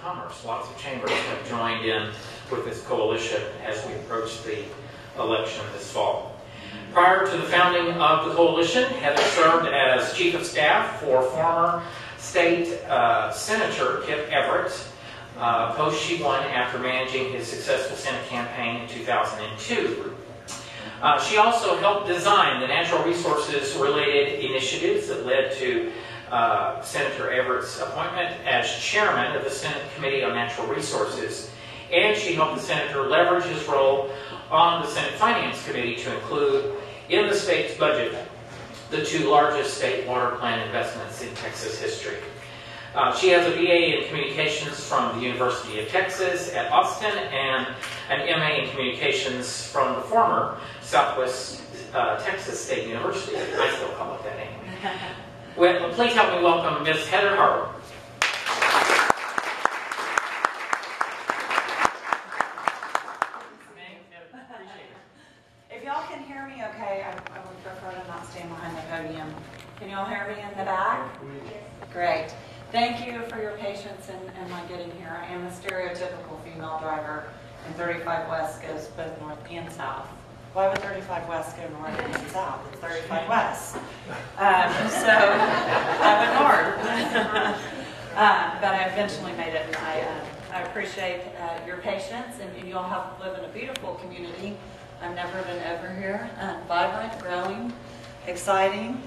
commerce. Lots of chambers have joined in with this coalition as we approach the election this fall. Prior to the founding of the coalition, Heather served as Chief of Staff for former State Senator Kip Everett, post she won after managing his successful Senate campaign in 2002. She also helped design the natural resources related initiatives that led to Senator Everett's appointment as chairman of the Senate Committee on Natural Resources, and she helped the senator leverage his role on the Senate Finance Committee to include in the state's budget the two largest state water plant investments in Texas history. She has a BA in Communications from the University of Texas at Austin and an MA in Communications from the former Southwest Texas State University. I still call it that anyway. Well, please help me welcome Ms. Heather Harper. If y'all can hear me okay, I would prefer to not stand behind the podium. Can y'all hear me in the back? Yes. Great. Thank you for your patience in my getting here. I am a stereotypical female driver, and 35 West goes both north and south. Why would 35 West go north and south? It's 35 West. So I went north. But I eventually made it, and I appreciate your patience, and you all live in a beautiful community. I've never been over here. Vibrant, growing, exciting,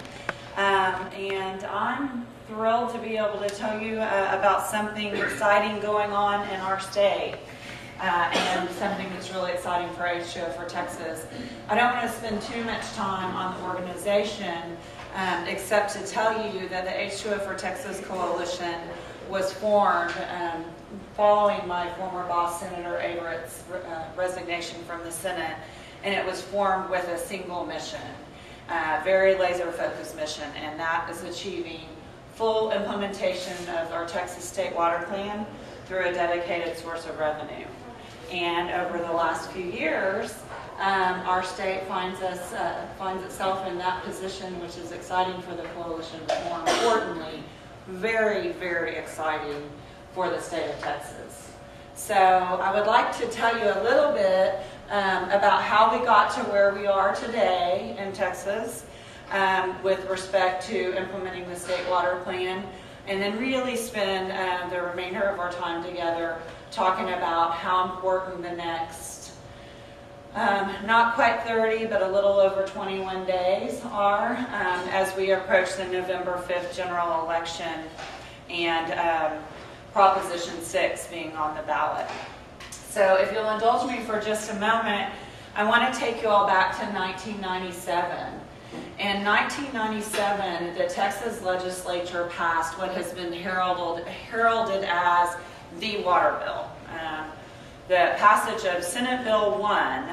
and I'm thrilled to be able to tell you about something exciting going on in our state. And something that's really exciting for H2O for Texas. I don't want to spend too much time on the organization, except to tell you that the H2O for Texas Coalition was formed following my former boss, Senator Everett's resignation from the Senate, and it was formed with a single mission, very laser-focused mission, and that is achieving full implementation of our Texas State Water Plan through a dedicated source of revenue. And over the last few years, our state finds itself in that position, which is exciting for the coalition, but more importantly, very, very exciting for the state of Texas. So I would like to tell you a little bit about how we got to where we are today in Texas with respect to implementing the state water plan, and then really spend the remainder of our time together talking about how important the next, not quite 30, but a little over 21 days are as we approach the November 5th general election and Proposition 6 being on the ballot. So if you'll indulge me for just a moment, I want to take you all back to 1997. In 1997, the Texas legislature passed what has been heralded as the water bill. The passage of Senate Bill 1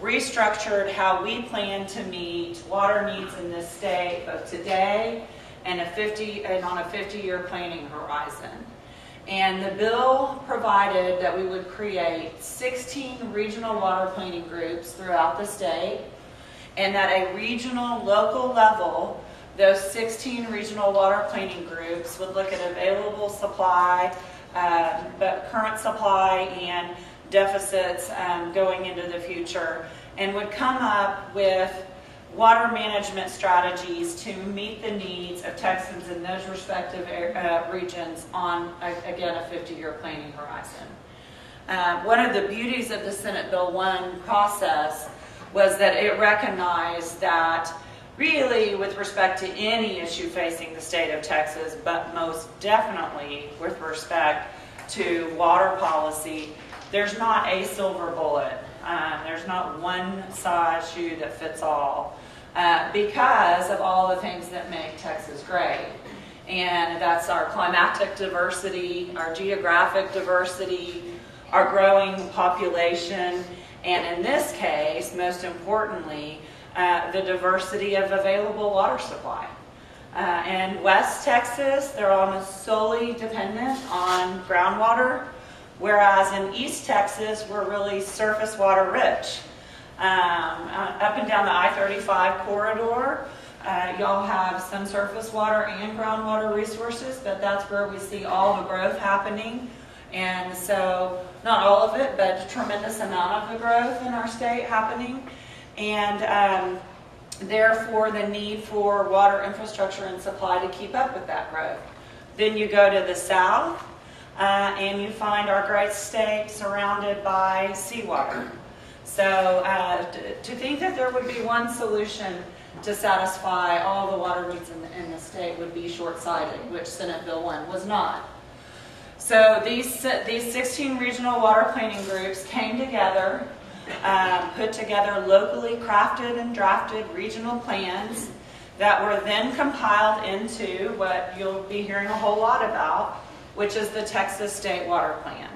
restructured how we plan to meet water needs in this state, both today and on a 50-year planning horizon. And the bill provided that we would create 16 regional water planning groups throughout the state, and at a regional, local level, those 16 regional water planning groups would look at available supply, but current supply and deficits going into the future, and would come up with water management strategies to meet the needs of Texans in those respective regions on, again, a 50-year planning horizon. One of the beauties of the Senate Bill 1 process was that it recognized that really with respect to any issue facing the state of Texas, but most definitely with respect to water policy, there's not a silver bullet. There's not one size shoe that fits all because of all the things that make Texas great. And that's our climatic diversity, our geographic diversity, our growing population, and in this case, most importantly, the diversity of available water supply. In West Texas, they're almost solely dependent on groundwater, whereas in East Texas, we're really surface water rich. Up and down the I-35 corridor, Y'all have some surface water and groundwater resources, but that's where we see all the growth happening. And so, not all of it, but a tremendous amount of the growth in our state happening. And therefore, the need for water infrastructure and supply to keep up with that growth. Then you go to the south, and you find our great state surrounded by seawater. So to think that there would be one solution to satisfy all the water needs in the state would be short-sighted, which Senate Bill 1 was not. So these 16 regional water planning groups came together, put together locally crafted and drafted regional plans that were then compiled into what you'll be hearing a whole lot about, which is the Texas State Water Plan.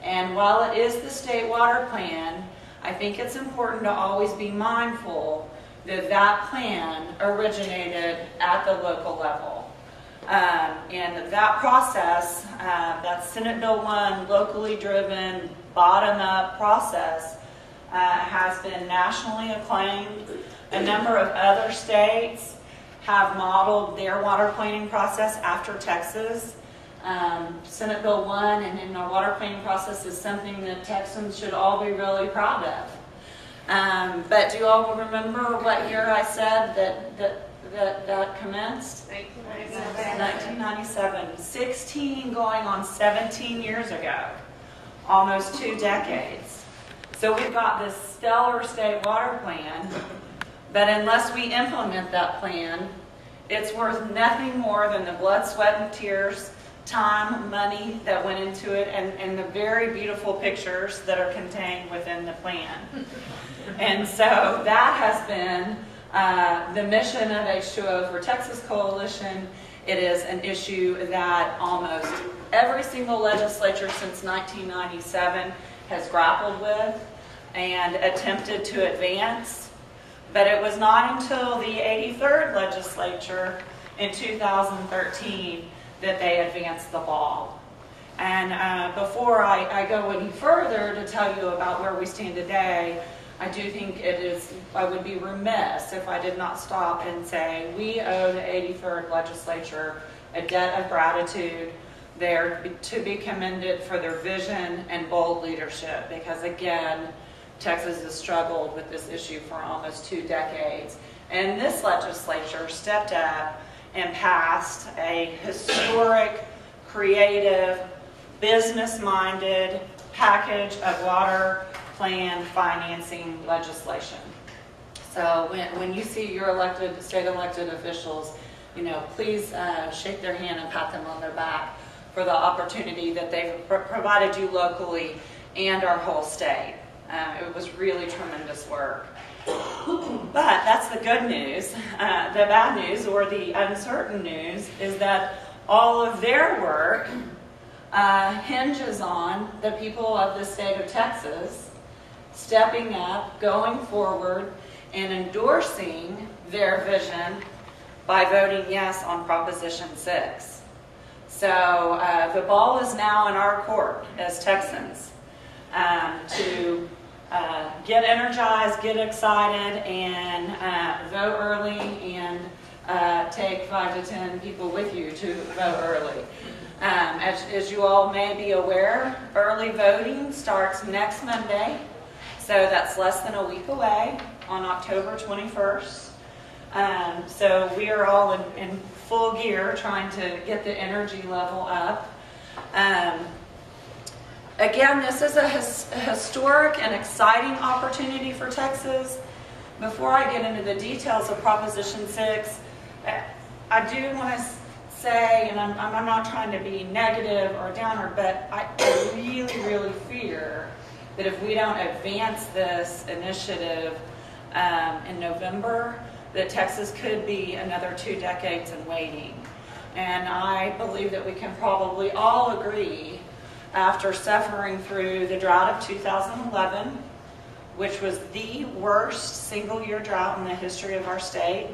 And while it is the State Water Plan, I think it's important to always be mindful that that plan originated at the local level. And that process, that Senate Bill 1 locally driven, bottom-up process has been nationally acclaimed. A number of other states have modeled their water planning process after Texas. Senate Bill 1 and our water planning process is something that Texans should all be really proud of. But do you all remember what year I said that commenced? 1997. 16 going on 17 years ago. Almost 2 decades. So we've got this stellar state water plan, but unless we implement that plan, it's worth nothing more than the blood, sweat, and tears, time, money that went into it, and the very beautiful pictures that are contained within the plan. And so that has been the mission of H2O for Texas Coalition. It is an issue that almost every single legislature since 1997 has grappled with and attempted to advance. But it was not until the 83rd legislature in 2013 that they advanced the ball. And before I go any further to tell you about where we stand today, I do think I would be remiss if I did not stop and say we owe the 83rd legislature a debt of gratitude. They're to be commended for their vision and bold leadership, because again, Texas has struggled with this issue for almost 2 decades. And this legislature stepped up and passed a historic, creative, business-minded package of water plan financing legislation. So when you see your state elected officials, please shake their hand and pat them on their back for the opportunity that they've provided you locally and our whole state. It was really tremendous work. But that's the good news. The bad news, or the uncertain news, is that all of their work hinges on the people of the state of Texas stepping up, going forward, and endorsing their vision by voting yes on Proposition 6. So the ball is now in our court as Texans to get energized, get excited, and vote early, and take 5 to 10 people with you to vote early. As you all may be aware, early voting starts next Monday, so that's less than a week away on October 21st. So we are all in full gear trying to get the energy level up. Again, this is a historic and exciting opportunity for Texas. Before I get into the details of Proposition 6, I do want to say, and I'm not trying to be negative or downer, but I really, really fear that if we don't advance this initiative in November, that Texas could be another 2 decades in waiting. And I believe that we can probably all agree, after suffering through the drought of 2011, which was the worst single-year drought in the history of our state,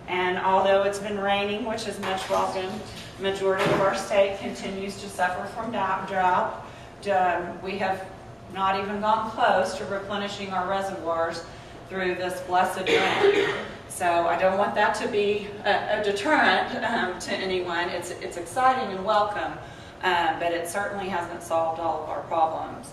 and although it's been raining, which is much welcome, the majority of our state continues to suffer from drought. We have not even gotten close to replenishing our reservoirs through this blessed rain. So I don't want that to be a deterrent to anyone. It's exciting and welcome, but it certainly hasn't solved all of our problems.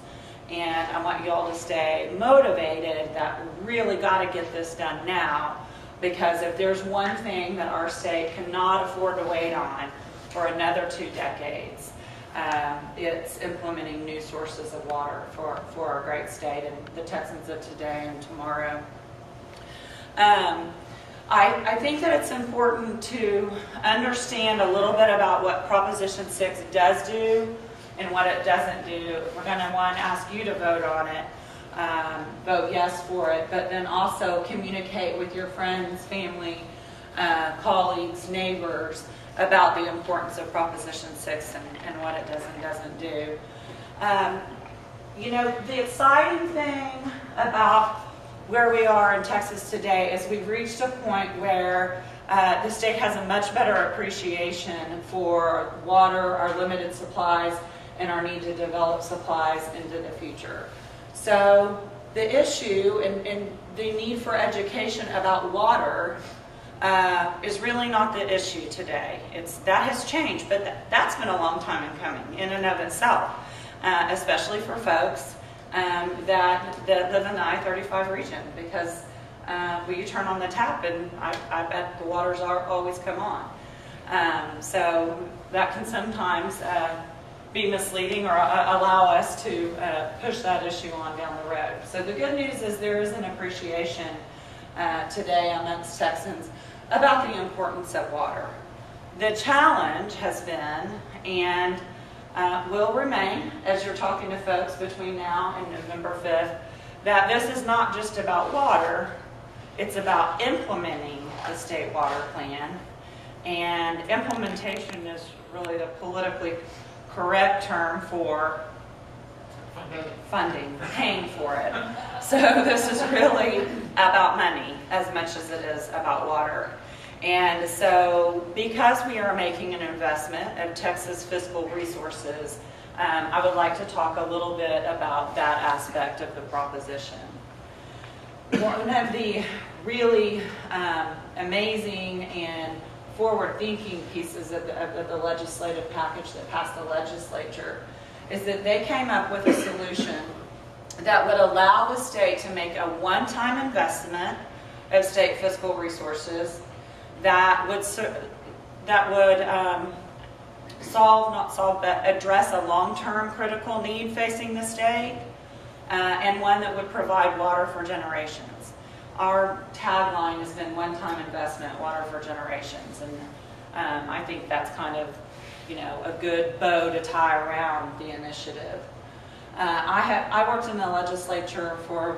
And I want you all to stay motivated that we really got to get this done now, because if there's one thing that our state cannot afford to wait on for another 2 decades, it's implementing new sources of water for our great state and the Texans of today and tomorrow. I think that it's important to understand a little bit about what Proposition 6 does do and what it doesn't do. We're going to want to ask you to vote on it, vote yes for it, but then also communicate with your friends, family, colleagues, neighbors about the importance of Proposition 6 and what it does and doesn't do. You know, the exciting thing about where we are in Texas today is we've reached a point where the state has a much better appreciation for water, our limited supplies, and our need to develop supplies into the future. So the issue and the need for education about water is really not the issue today. That has changed, but that's been a long time in coming in and of itself, especially for folks that live in the I-35 region, because you turn on the tap and I bet the waters always come on. So that can sometimes be misleading or allow us to push that issue on down the road. So the good news is there is an appreciation today amongst Texans about the importance of water. The challenge has been and will remain, as you're talking to folks between now and November 5th, that this is not just about water, it's about implementing the state water plan. And implementation is really the politically correct term for funding, paying for it. So this is really about money as much as it is about water. And so because we are making an investment of Texas fiscal resources, I would like to talk a little bit about that aspect of the proposition. One of the really amazing and forward-thinking pieces of the legislative package that passed the legislature is that they came up with a solution that would allow the state to make a one-time investment of state fiscal resources that would address a long-term critical need facing the state, and one that would provide water for generations. Our tagline has been one-time investment, water for generations, and I think that's kind of, you know, a good bow to tie around the initiative. I worked in the legislature for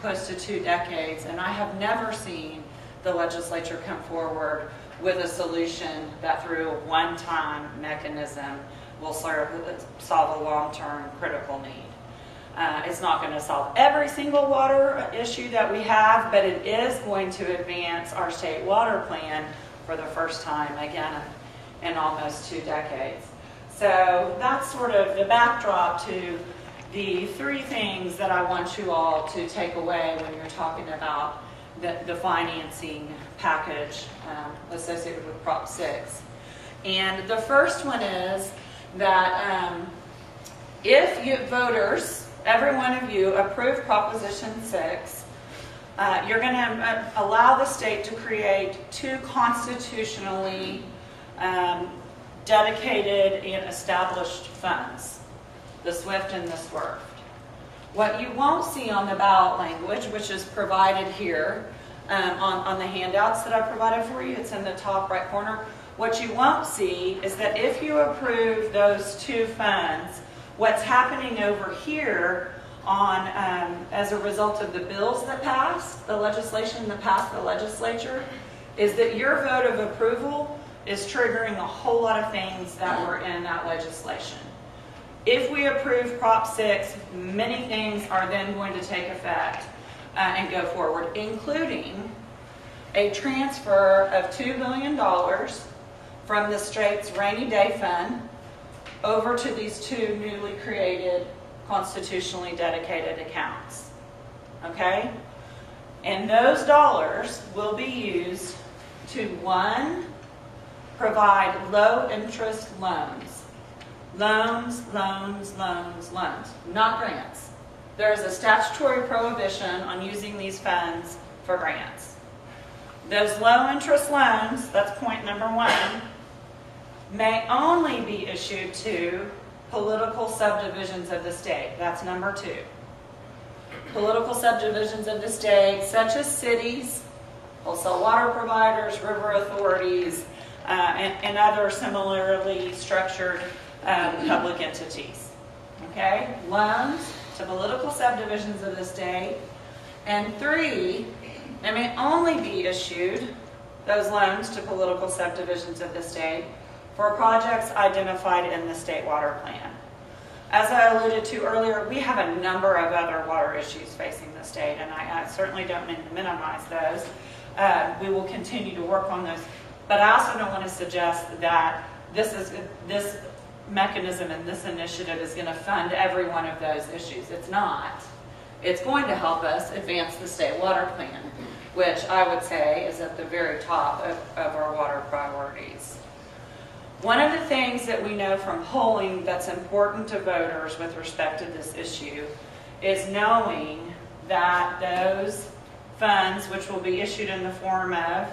close to 2 decades, and I have never seen the legislature come forward with a solution that through a one-time mechanism will solve a long-term critical need. It's not going to solve every single water issue that we have, but it is going to advance our state water plan for the first time, again, in almost 2 decades. So that's sort of the backdrop to the 3 things that I want you all to take away when you're talking about the financing package associated with Prop 6. And the first one is that if you voters, every one of you, approve Proposition 6, you're going to allow the state to create 2 constitutionally dedicated and established funds, the SWIFT and the SWIRFT. What you won't see on the ballot language, which is provided here on the handouts that I provided for you, it's in the top right corner. What you won't see is that if you approve those 2 funds, what's happening over here on as a result of the bills that passed, the legislation that passed the legislature, is that your vote of approval is triggering a whole lot of things that were in that legislation. If we approve Prop 6, many things are then going to take effect and go forward, including a transfer of $2 billion from the state's rainy day fund over to these 2 newly created constitutionally dedicated accounts. Okay? And those dollars will be used to, one, provide low-interest loans. Loans, loans, loans, loans, not grants. There is a statutory prohibition on using these funds for grants. Those low-interest loans, that's point number one, may only be issued to political subdivisions of the state. That's number two. Political subdivisions of the state, such as cities, wholesale water providers, river authorities, and other similarly structured public entities. Okay? Loans to political subdivisions of the state. And three, they may only be issued, those loans to political subdivisions of the state, for projects identified in the state water plan. As I alluded to earlier, we have a number of other water issues facing the state, and I certainly don't mean to minimize those. We will continue to work on those, but I also don't want to suggest that this mechanism and this initiative is going to fund every one of those issues. It's not. It's going to help us advance the state water plan, which I would say is at the very top of our water priorities. One of the things that we know from polling that's important to voters with respect to this issue is knowing that those funds, which will be issued in the form of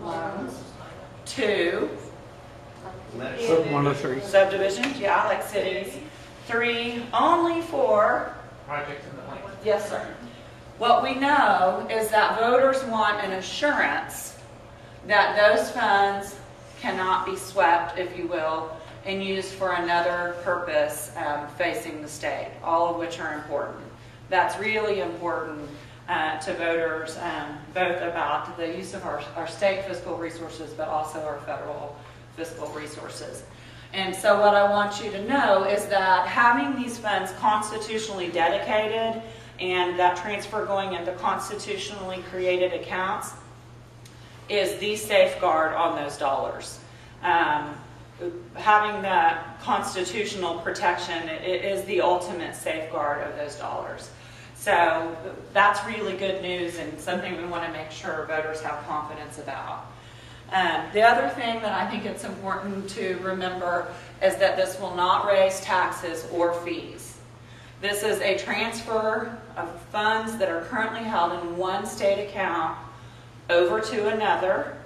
loans to subdivisions, yeah, like cities. Three, only for Projects in the plan. yes, sir. What we know is that voters want an assurance that those funds cannot be swept, if you will, and used for another purpose facing the state, all of which are important. That's really important to voters, both about the use of our state fiscal resources, but also our federal fiscal resources. And so what I want you to know is that having these funds constitutionally dedicated and that transfer going into constitutionally created accounts is the safeguard on those dollars. Having that constitutional protection is the ultimate safeguard of those dollars. So that's really good news and something we want to make sure voters have confidence about. The other thing that I think it's important to remember is that this will not raise taxes or fees. This is a transfer of funds that are currently held in one state account over to another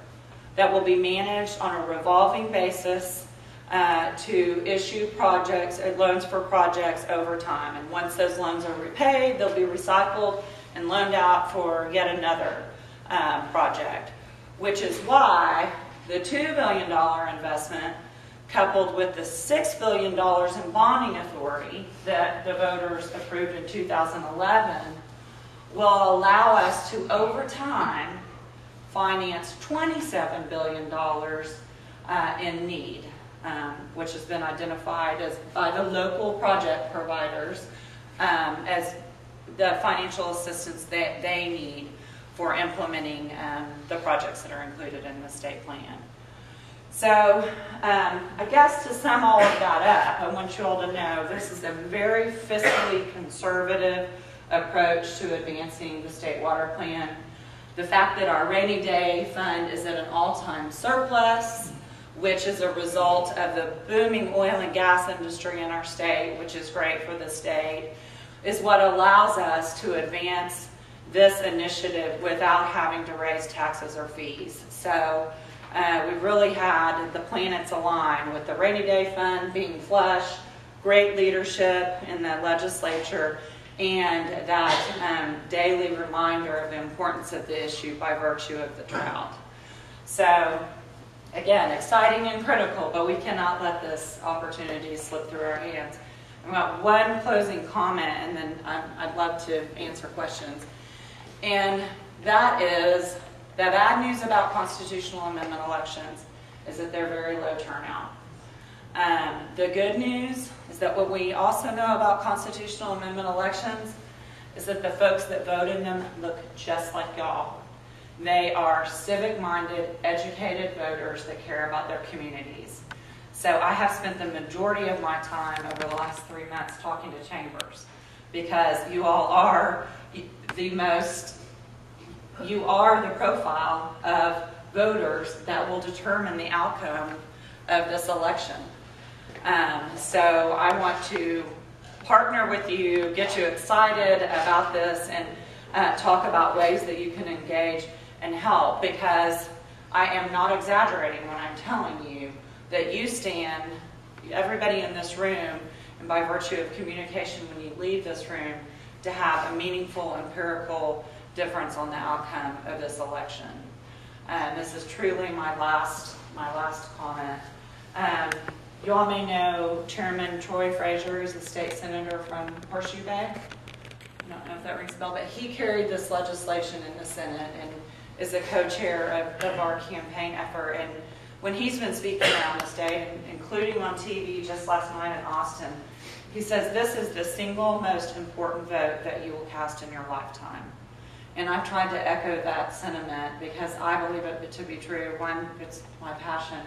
that will be managed on a revolving basis to issue projects, loans for projects over time. And once those loans are repaid, they'll be recycled and loaned out for yet another project, which is why the $2 billion investment coupled with the $6 billion in bonding authority that the voters approved in 2011 will allow us to, over time, finance $27 billion in need, which has been identified by the local project providers as the financial assistance that they need for implementing the projects that are included in the state plan. So I guess to sum all of that up, I want you all to know this is a very fiscally conservative approach to advancing the state water plan. The fact that our rainy day fund is at an all-time surplus, which is a result of the booming oil and gas industry in our state, which is great for the state, is what allows us to advance this initiative without having to raise taxes or fees. So we've really had the planets align with the rainy day fund being flush, great leadership in the legislature, and that daily reminder of the importance of the issue by virtue of the drought. So again, exciting and critical, but we cannot let this opportunity slip through our hands. I've got one closing comment, and then I'd love to answer questions. And that is, the bad news about constitutional amendment elections is that they're very low turnout. The good news is that what we also know about constitutional amendment elections is that the folks that vote in them look just like y'all. They are civic-minded, educated voters that care about their communities. So I have spent the majority of my time over the last 3 months talking to chambers because you all are you are the profile of voters that will determine the outcome of this election. So I want to partner with you, get you excited about this, and talk about ways that you can engage and help, because I am not exaggerating when I'm telling you that you stand, everybody in this room, and by virtue of communication when you leave this room, to have a meaningful, empirical difference on the outcome of this election. This is truly my last comment. You all may know Chairman Troy Frazier is a state senator from Horseshoe Bay. I don't know if that rings a bell, but he carried this legislation in the Senate and is a co-chair of our campaign effort. And when he's been speaking around the state, including on TV just last night in Austin, he says this is the single most important vote that you will cast in your lifetime. And I've tried to echo that sentiment because I believe it to be true. One, it's my passion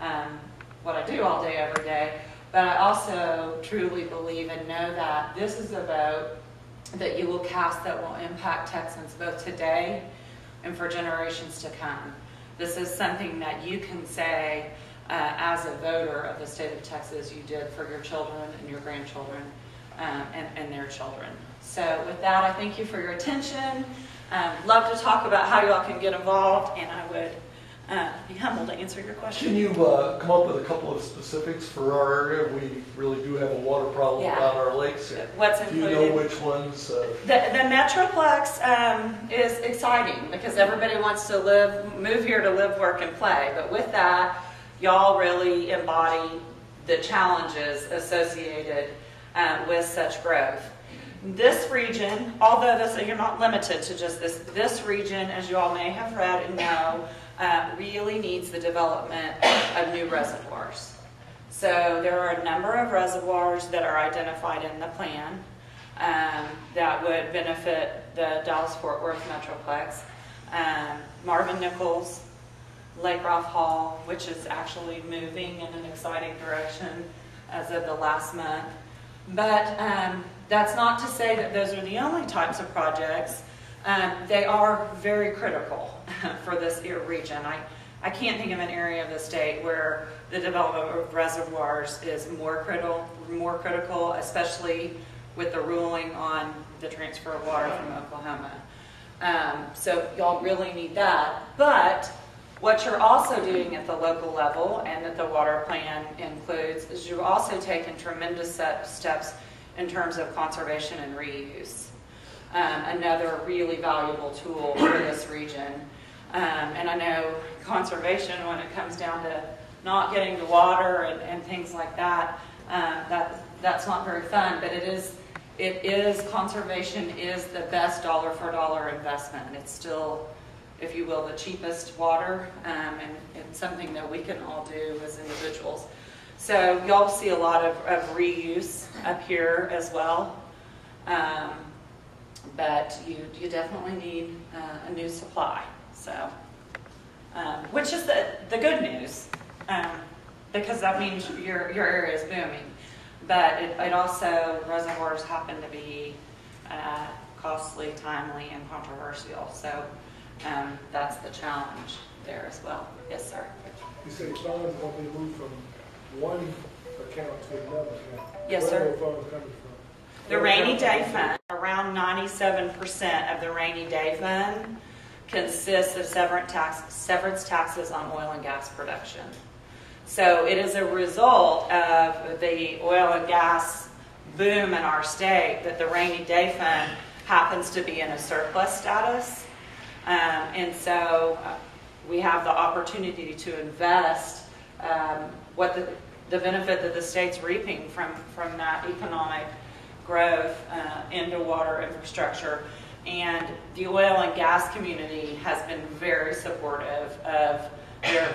and what I do all day, every day. But I also truly believe and know that this is a vote that you will cast that will impact Texans both today and for generations to come. This is something that you can say as a voter of the state of Texas you did for your children and your grandchildren and their children. So with that, I thank you for your attention. Love to talk about how you all can get involved, and I would be humbled to answer your question. Can you come up with a couple of specifics for our area? We really do have a water problem about our lakes. What's included? Do you know which ones? The Metroplex is exciting because everybody wants to move here to live, work, and play. But with that, y'all really embody the challenges associated with such growth. This region, although you're not limited to just this region, as you all may have read and know, really needs the development of new reservoirs. So there are a number of reservoirs that are identified in the plan that would benefit the Dallas-Fort Worth Metroplex. Marvin Nichols, Lake Ralph Hall, which is actually moving in an exciting direction as of the last month. But that's not to say that those are the only types of projects. They are very critical for this region. I can't think of an area of the state where the development of reservoirs is more critical, especially with the ruling on the transfer of water from Oklahoma. So y'all really need that. But what you're also doing at the local level and that the water plan includes is you've also taken tremendous steps in terms of conservation and reuse. Another really valuable tool for this region. And I know conservation, when it comes down to not getting to water and things like that, that's not very fun, but conservation is the best dollar for dollar investment. And it's still, if you will, the cheapest water, and it's something that we can all do as individuals. So y'all see a lot of reuse up here as well. But you definitely need a new supply. So, which is the good news, because that means your area is booming. But it also, reservoirs happen to be costly, timely, and controversial. So that's the challenge there as well. Yes, sir. You say funds are going to be moved from one account to another account. Yes, sir. Where are the funds coming from? The rainy day fund, around 97% of the rainy day fund consists of severance taxes on oil and gas production. So it is a result of the oil and gas boom in our state that the rainy day fund happens to be in a surplus status. And so we have the opportunity to invest what the benefit that the state's reaping from that economic growth into water infrastructure. And the oil and gas community has been very supportive of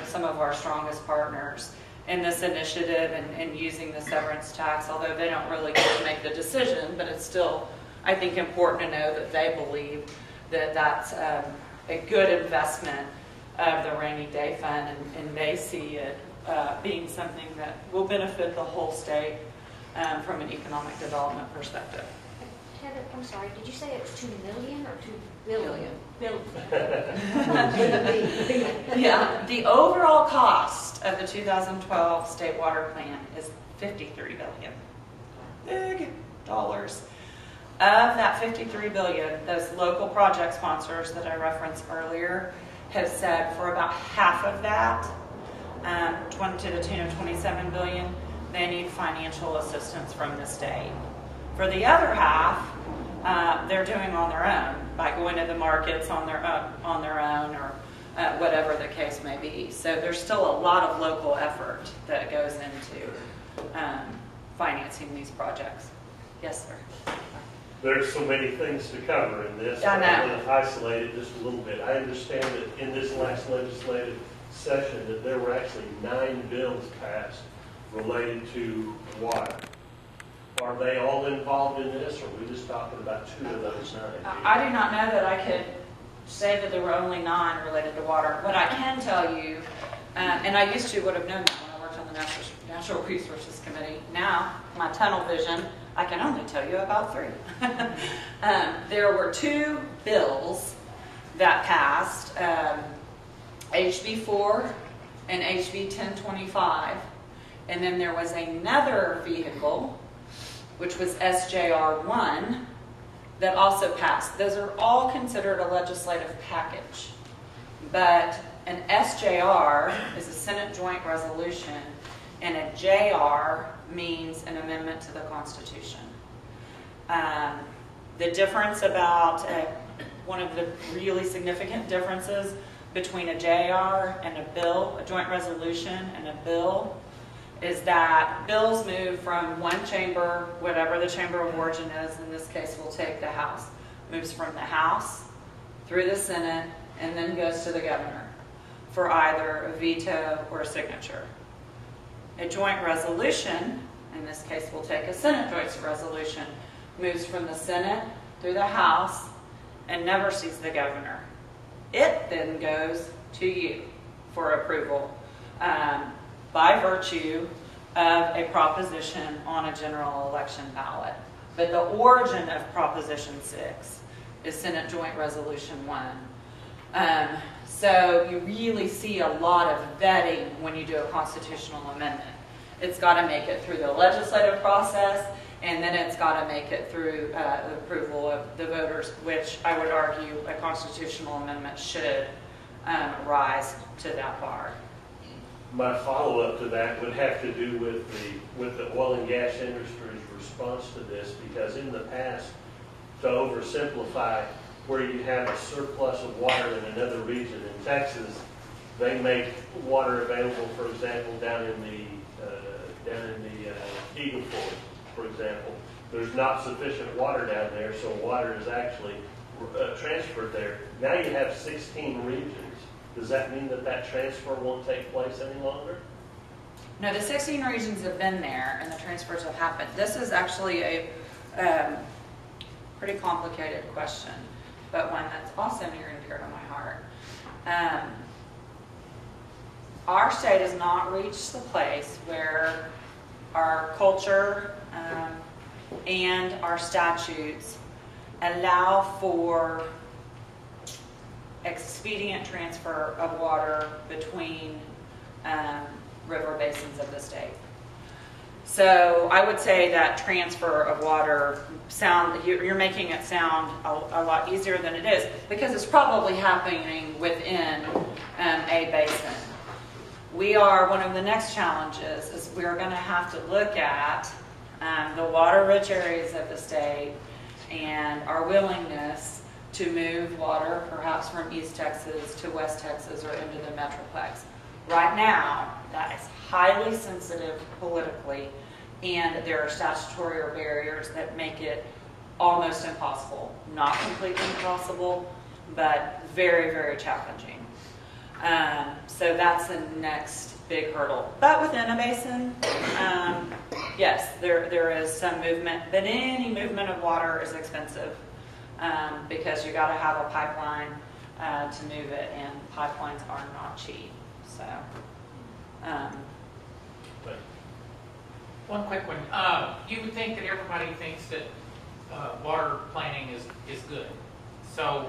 some of our strongest partners in this initiative and using the severance tax, although they don't really get to make the decision, but it's still, I think, important to know that they believe that that's a good investment of the rainy day fund, and they see it being something that will benefit the whole state from an economic development perspective. Heather, I'm sorry, did you say it was 2 million or 2 billion? Billion. Yeah, the overall cost of the 2012 state water plan is $53 billion. Big dollars. Of that $53 billion, those local project sponsors that I referenced earlier have said for about half of that, to the tune of $27 billion, they need financial assistance from the state. For the other half, they're doing on their own by going to the markets on their own, or whatever the case may be. So there's still a lot of local effort that goes into financing these projects. Yes, sir. There's so many things to cover in this. I know. I'm going to isolate it just a little bit. I understand that in this last legislative session that there were actually 9 bills passed related to water. Are they all involved in this, or are we just talking about 2 of those 9? I do not know that I could say that there were only 9 related to water. What I can tell you, and I would have known that when I worked on the Natural Resources Committee. Now, my tunnel vision, I can only tell you about 3. There were 2 bills that passed, HB 4 and HB 1025, and then there was another vehicle, which was SJR 1, that also passed. Those are all considered a legislative package, but an SJR is a Senate Joint Resolution, and a JR means an amendment to the Constitution. The difference about one of the really significant differences between a JR and a bill, a joint resolution and a bill, is that bills move from one chamber, whatever the chamber of origin is, in this case we'll take the House, moves from the House through the Senate and then goes to the governor for either a veto or a signature. A joint resolution, in this case we'll take a Senate joint resolution, moves from the Senate through the House and never sees the governor. It then goes to you for approval by virtue of a proposition on a general election ballot. But the origin of Proposition 6 is Senate Joint Resolution 1. So you really see a lot of vetting when you do a constitutional amendment. It's got to make it through the legislative process, and then it's got to make it through the approval of the voters, which I would argue a constitutional amendment should rise to that bar. My follow-up to that would have to do with the oil and gas industry's response to this, because in the past, to oversimplify, where you have a surplus of water in another region, in Texas, they make water available, for example, down in the Eagle Ford, for example. There's not sufficient water down there, so water is actually transferred there. Now you have 16 regions. Does that mean that that transfer won't take place any longer? No, the 16 regions have been there and the transfers have happened. This is actually a pretty complicated question, but one that's also near and dear to my heart. Our state has not reached the place where our culture and our statutes allow for expedient transfer of water between river basins of the state. So I would say that transfer of water you're making it sound a lot easier than it is, because it's probably happening within a basin. One of the next challenges is we're going to have to look at the water-rich areas of the state and our willingness to move water perhaps from East Texas to West Texas or into the Metroplex. Right now, that is highly sensitive politically, and there are statutory barriers that make it almost impossible. Not completely impossible, but very, very challenging. So that's the next big hurdle. But within a basin, yes, there is some movement, but any movement of water is expensive because you got to have a pipeline to move it, and pipelines are not cheap. So, one quick one. You would think that everybody thinks that water planning is good. So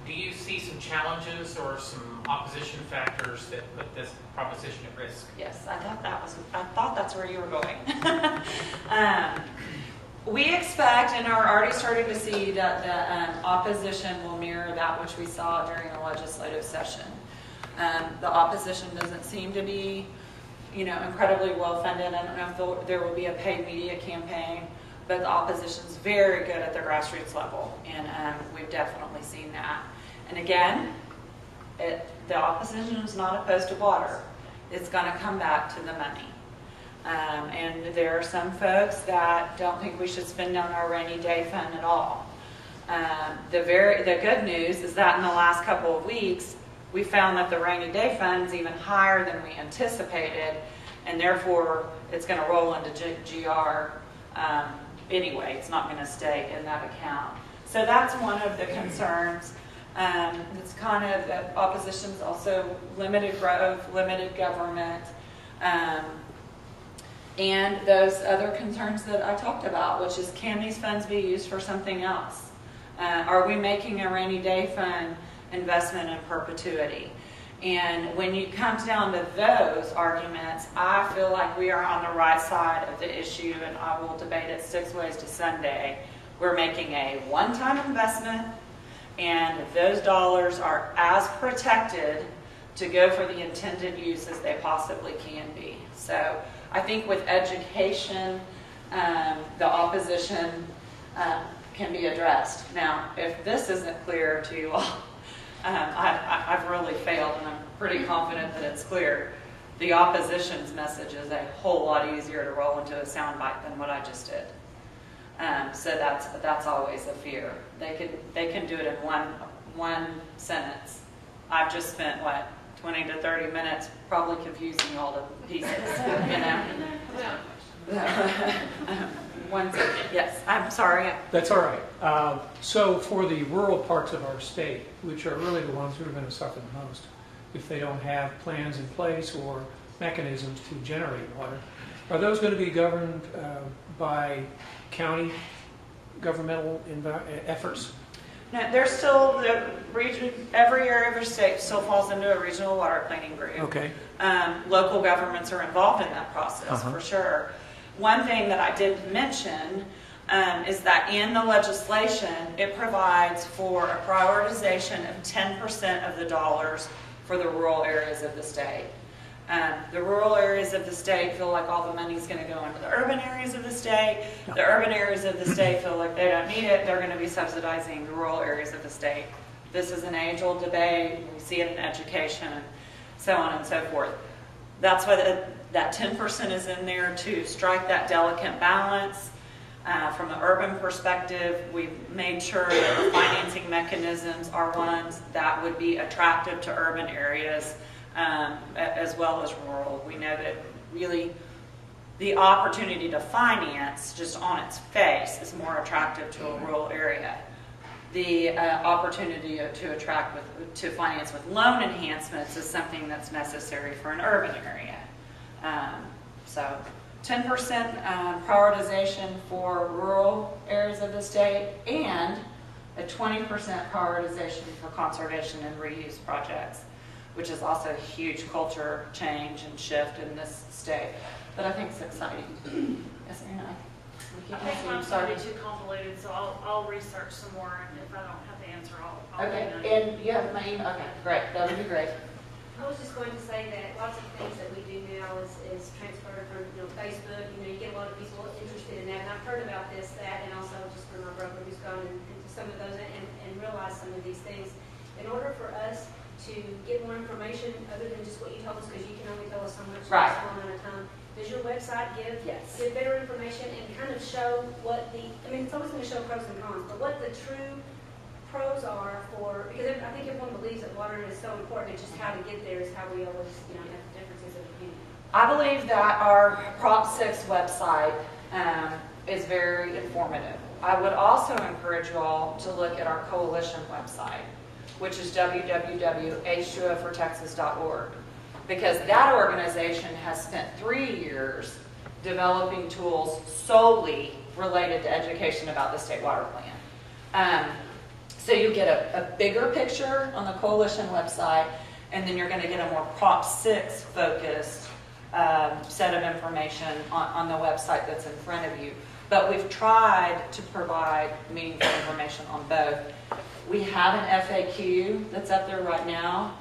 do you see some challenges or some opposition factors that put this proposition at risk? Yes, I thought that's where you were going. We expect and are already starting to see that the opposition will mirror that which we saw during the legislative session. The opposition doesn't seem to be, incredibly well funded. I don't know if there will be a paid media campaign, but the opposition's very good at the grassroots level, and we've definitely seen that. And again, the opposition is not opposed to water. It's going to come back to the money. And there are some folks that don't think we should spend on our rainy day fund at all. The good news is that in the last couple of weeks, we found that the rainy day fund is even higher than we anticipated, and therefore it's going to roll into GR anyway. It's not going to stay in that account. So that's one of the concerns. It's kind of the opposition's also limited growth, limited government, and those other concerns that I talked about, which is, can these funds be used for something else? Are we making a rainy day fund investment in perpetuity? And when it comes down to those arguments, I feel like we are on the right side of the issue, and I will debate it 6 ways to Sunday. We're making a one-time investment, and those dollars are as protected to go for the intended use as they possibly can be. So I think with education, the opposition can be addressed. Now, if this isn't clear to you all, I've really failed, and I'm pretty confident that it's clear. The opposition's message is a whole lot easier to roll into a soundbite than what I just did. So that's always a fear. They can do it in one sentence. I've just spent 20 to 30 minutes probably confusing all the pieces, One second. Yes, I'm sorry. That's all right. So for the rural parts of our state, which are really the ones who are going to suffer the most, if they don't have plans in place or mechanisms to generate water, are those going to be governed by county governmental efforts? No, there's still the region. Every area of the state still falls into a regional water planning group. Okay. Local governments are involved in that process for sure. One thing that I did mention is that in the legislation, it provides for a prioritization of 10% of the dollars for the rural areas of the state. The rural areas of the state feel like all the money is going to go into the urban areas of the state. The urban areas of the state feel like they don't need it. They're going to be subsidizing the rural areas of the state. This is an age-old debate. We see it in education, so on and so forth. That's why that 10% is in there to strike that delicate balance. From the urban perspective, we've made sure that the financing mechanisms are ones that would be attractive to urban areas as well as rural. We know that really the opportunity to finance just on its face is more attractive to a rural area. The opportunity to finance with loan enhancements is something that's necessary for an urban area. So 10% prioritization for rural areas of the state, and a 20% prioritization for conservation and reuse projects, which is also a huge culture change and shift in this state. But I think it's exciting. Yes, Anna? I think mine's going to be too convoluted, so I'll research some more, and if I don't have the answer, I'll Okay, let you know. and you have my email? Okay, great. That would be great. I was just going to say that lots of things that we do now is transfer from Facebook. You get a lot of people interested in that, and I've heard about this, that, and also just from our broker who's gone into some of those and realized some of these things. In order for us to get more information other than just what you told us, because you can only tell us so much in a small amount of time, does your website give better information and kind of show what it's always going to show pros and cons, but what the true pros are for, because I think everyone believes that water is so important, it's just how to get there is how we always, have differences of opinion. I believe that our Prop 6 website is very informative. I would also encourage you all to look at our coalition website, which is www.h2ofortexas.org, because that organization has spent 3 years developing tools solely related to education about the state water plan. So you get a bigger picture on the coalition website, and then you're going to get a more Prop 6 focused set of information on the website that's in front of you. But we've tried to provide meaningful information on both. We have an FAQ that's up there right now.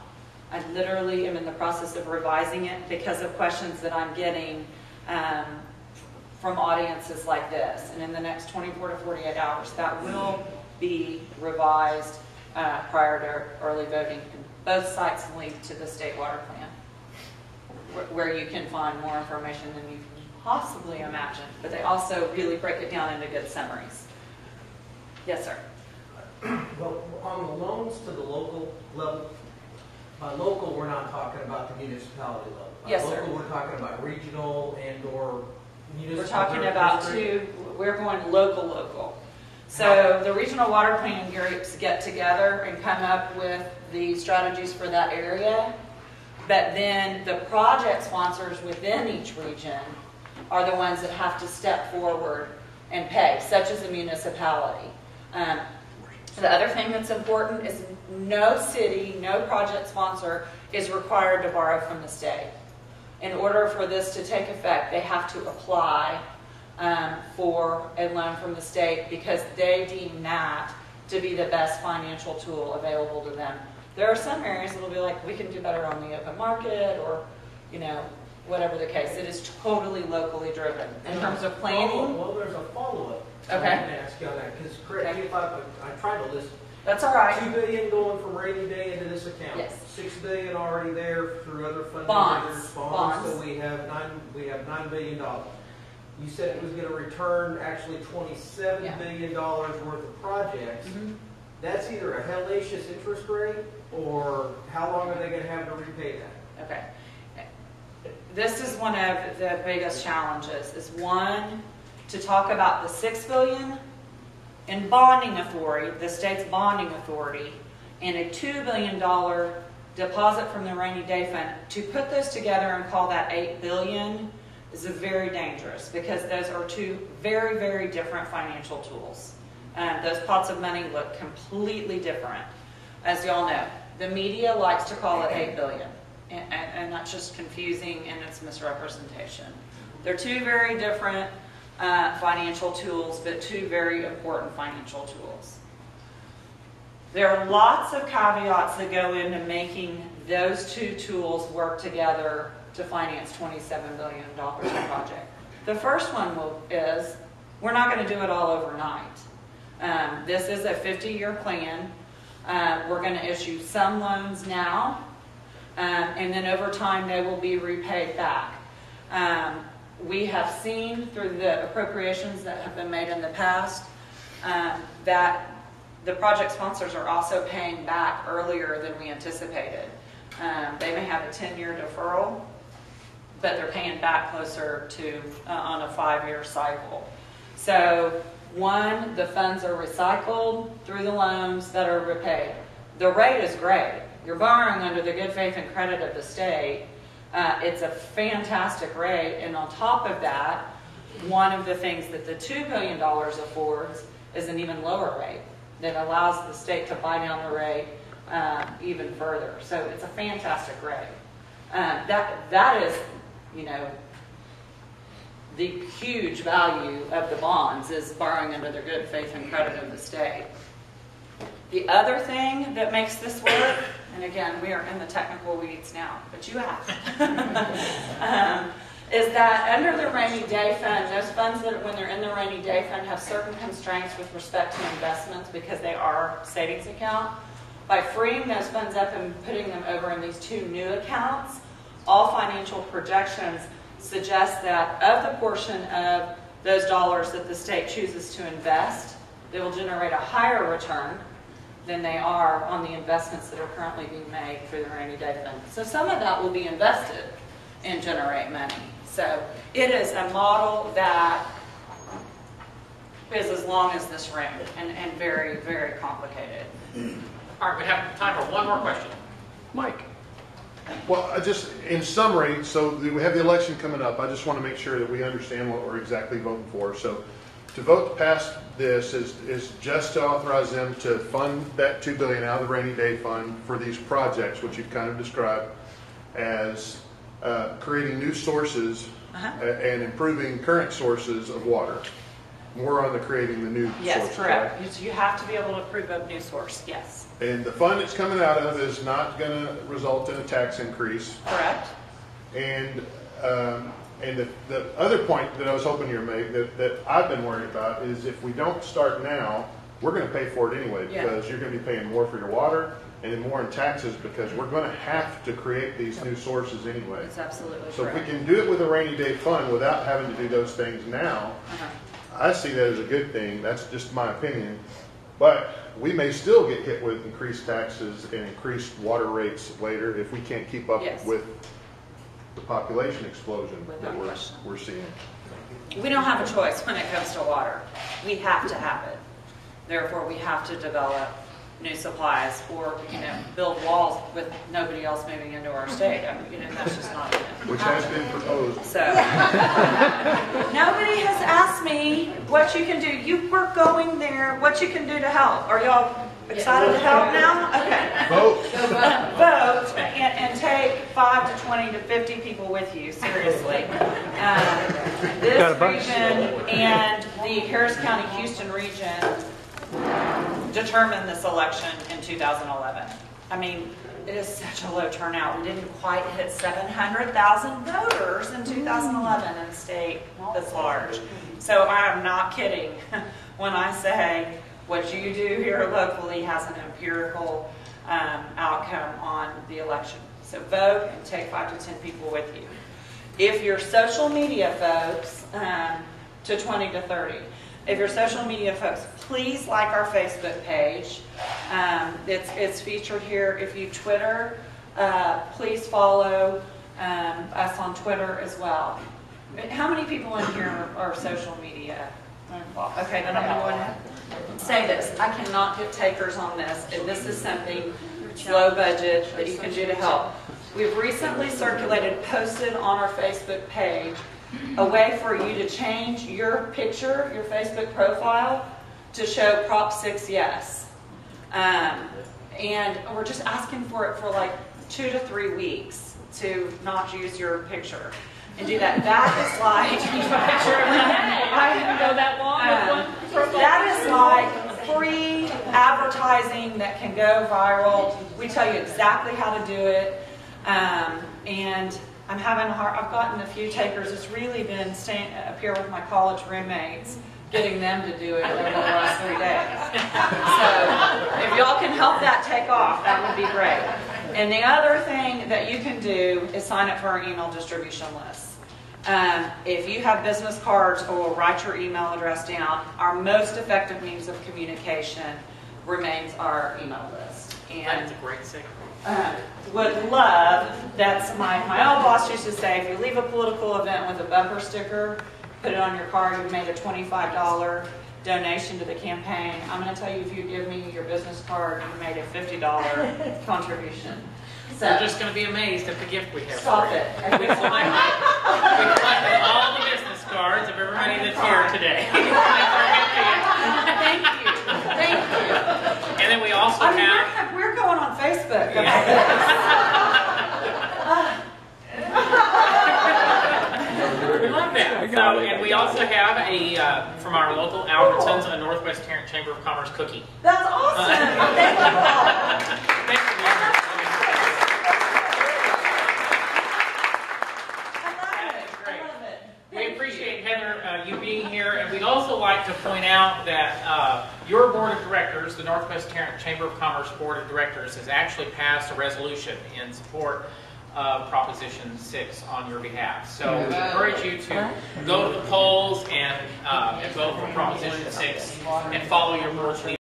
I literally am in the process of revising it because of questions that I'm getting from audiences like this. And in the next 24 to 48 hours, that will be revised prior to early voting. And both sites link to the state water plan, where you can find more information than you can possibly imagine. But they also really break it down into good summaries. Yes, sir. Well, on the loans to the local level, by local, we're not talking about the municipality level. By Yes, sir. local, we're talking about regional and/or municipal. We're talking about we're going local. So the regional water planning groups get together and come up with the strategies for that area. But then the project sponsors within each region are the ones that have to step forward and pay, such as a municipality. The other thing that's important is no city, no project sponsor is required to borrow from the state. In order for this to take effect, they have to apply for a loan from the state because they deem that to be the best financial tool available to them. There are some areas that will be like, we can do better on the open market or, whatever the case. It is totally locally driven. In terms of planning. Well, there's a follow-up. Okay. I'm going to ask you on that, because correct me if I tried to list. That's all right. $2 billion going from rainy day into this account. Yes. $6 billion already there through other funding. Bonds. So we have $9 billion. You said it was going to return actually $27 billion worth of projects. Mm-hmm. That's either a hellacious interest rate, or how long are they going to have to repay that? Okay. This is one of the biggest challenges, is one, to talk about the $6 billion in bonding authority, the state's bonding authority, and a $2 billion deposit from the rainy day fund. To put those together and call that $8 billion is very dangerous, because those are two very, very different financial tools. Those pots of money look completely different. As y'all know, the media likes to call it $8 billion. And that's just confusing, and it's misrepresentation. They're two very different financial tools, but two very important financial tools. There are lots of caveats that go into making those two tools work together to finance $27 billion in project. The first one is we're not going to do it all overnight. This is a 50-year plan. We're going to issue some loans now. And then over time they will be repaid back. We have seen through the appropriations that have been made in the past that the project sponsors are also paying back earlier than we anticipated. They may have a 10-year deferral, but they're paying back closer to on a 5-year cycle. So one, the funds are recycled through the loans that are repaid. The rate is great. You're borrowing under the good faith and credit of the state. It's a fantastic rate. And on top of that, one of the things that the $2 billion affords is an even lower rate that allows the state to buy down the rate even further. So it's a fantastic rate. That is, the huge value of the bonds is borrowing under the good faith and credit of the state. The other thing that makes this work, and again, we are in the technical weeds now, but you asked, is that under the rainy day fund, those funds that when they're in the rainy day fund have certain constraints with respect to investments because they are savings account. By freeing those funds up and putting them over in these two new accounts, all financial projections suggest that of the portion of those dollars that the state chooses to invest, they will generate a higher return than they are on the investments that are currently being made through the rainy day fund. So some of that will be invested and generate money. So it is a model that is as long as this room and very, very complicated. All right, we have time for one more question. Mike, Well, just in summary, so we have the election coming up. I just want to make sure that we understand what we're exactly voting for. So to vote to pass this is just to authorize them to fund that $2 billion out of the rainy day fund for these projects, which you've kind of described as creating new sources and improving current sources of water. More on the creating the new Yes, sources. correct. Right? You have to be able to approve a new source, yes. And the fund it's coming out of is not going to result in a tax increase. Correct. And the other point that I was hoping you would make that I've been worried about is if we don't start now, we're going to pay for it anyway because you're going to be paying more for your water and then more in taxes because we're going to have to create these new sources anyway. That's absolutely So correct. if we can do it with a rainy day fund without having to do those things now, I see that as a good thing. That's just my opinion. But we may still get hit with increased taxes and increased water rates later if we can't keep up with the population explosion that we're seeing. We don't have a choice when it comes to water. We have to have it. Therefore, we have to develop new supplies or, build walls with nobody else moving into our state. I mean, that's just not it. Which has been proposed. So, nobody has asked me what you can do. You were going there, what you can do to help. Are y'all excited to help now? Okay. Vote. Vote and take 5 to 20 to 50 people with you, seriously. This region and the Harris County, Houston region determined this election in 2011. I mean, it is such a low turnout. We didn't quite hit 700,000 voters in 2011 in a state this large. So I am not kidding when I say what you do here locally has an empirical outcome on the election. So vote and take 5 to 10 people with you. If you're social media folks, to 20 to 30. If you're social media folks, please like our Facebook page. It's featured here. If you Twitter, please follow us on Twitter as well. How many people in here are social media? Okay, then I'm going to say this. I cannot get takers on this. And this is something low budget that you can do to help. We've recently circulated, posted on our Facebook page, a way for you to change your picture, your Facebook profile, to show Prop 6 yes. And we're just asking for it for like 2 to 3 weeks to not use your picture. And do that. That is like, I didn't go that long with one profile. that is like free advertising that can go viral. We tell you exactly how to do it. And I'm having I've gotten a few takers. It's really been staying up here with my college roommates, getting them to do it over the last 3 days. So if y'all can help that take off, that would be great. And the other thing that you can do is sign up for our email distribution list. If you have business cards or write your email address down, our most effective means of communication remains our email list. And That's a great segment. would love, that's my old boss used to say, if you leave a political event with a bumper sticker, put it on your card, you've made a $25 donation to the campaign. I'm going to tell you, if you give me your business card, you made a $50 contribution. So, You're just going to be amazed at the gift we have stop for you. it. We collected all the business cards of everybody that's here today. Thank you. Thank you. And then we also I mean, have... we're going on Facebook. We love that. So, and we also have a, from our local Albertsons, a Northwest Tarrant Chamber of Commerce cookie. That's awesome. Thank you all. Thank you. We appreciate, Heather, you being here, and we'd also like to point out that your board of directors, the Northwest Tarrant Chamber of Commerce Board of Directors, has actually passed a resolution in support of Proposition 6 on your behalf. So we encourage you to go to the polls and vote for Proposition 6 and follow your board's lead.